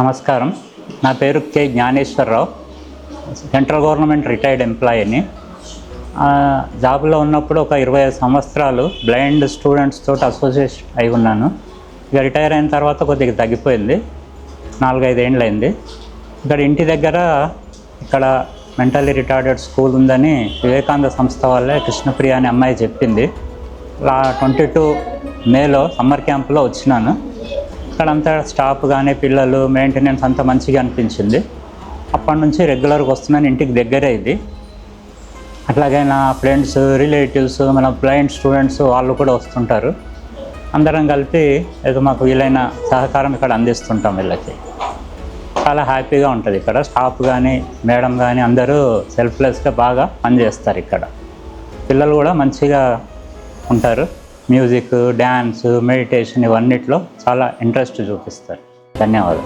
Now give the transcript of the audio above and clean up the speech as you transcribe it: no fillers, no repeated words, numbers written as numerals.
నమస్కారం. నా పేరు K Jnaneswararao. Central government retired ఎంప్లాయీని. జాబ్లో ఉన్నప్పుడు ఒక 25 సంవత్సరాలు బ్లైండ్ స్టూడెంట్స్ తోటి అసోసియేషన్ అయి ఉన్నాను. ఇక రిటైర్ అయిన తర్వాత కొద్దిగా తగ్గిపోయింది, 4-5 ఏళ్ళు అయింది. ఇక్కడ ఇంటి దగ్గర ఇక్కడ మెంటల్లీ రిటార్డెడ్ స్కూల్ ఉందని వివేకానంద సంస్థ వాళ్ళే కృష్ణప్రియ అనే అమ్మాయి చెప్పింది. 22 మేలో సమ్మర్ క్యాంప్లో వచ్చినాను. ఇక్కడంతా స్టాఫ్ కానీ పిల్లలు మెయింటెనెన్స్ అంతా మంచిగా అనిపించింది. అప్పటి నుంచి రెగ్యులర్గా వస్తున్నాను. ఇంటికి దగ్గరే ఇది. అట్లాగే నా ఫ్రెండ్స్, రిలేటివ్స్, మన బ్లైండ్ స్టూడెంట్స్ వాళ్ళు కూడా వస్తుంటారు. అందరం కలిపి ఏదో మాకు వీలైన సహకారం ఇక్కడ అందిస్తుంటాం. వీళ్ళకి చాలా హ్యాపీగా ఉంటుంది. ఇక్కడ స్టాఫ్ కానీ మేడం కానీ అందరూ సెల్ఫ్లెస్గా బాగా పనిచేస్తారు. ఇక్కడ పిల్లలు కూడా మంచిగా ఉంటారు. మ్యూజిక్, డ్యాన్స్, మెడిటేషన్ ఇవన్నిట్లో చాలా ఇంట్రెస్ట్ చూపిస్తారు. ధన్యవాదాలు.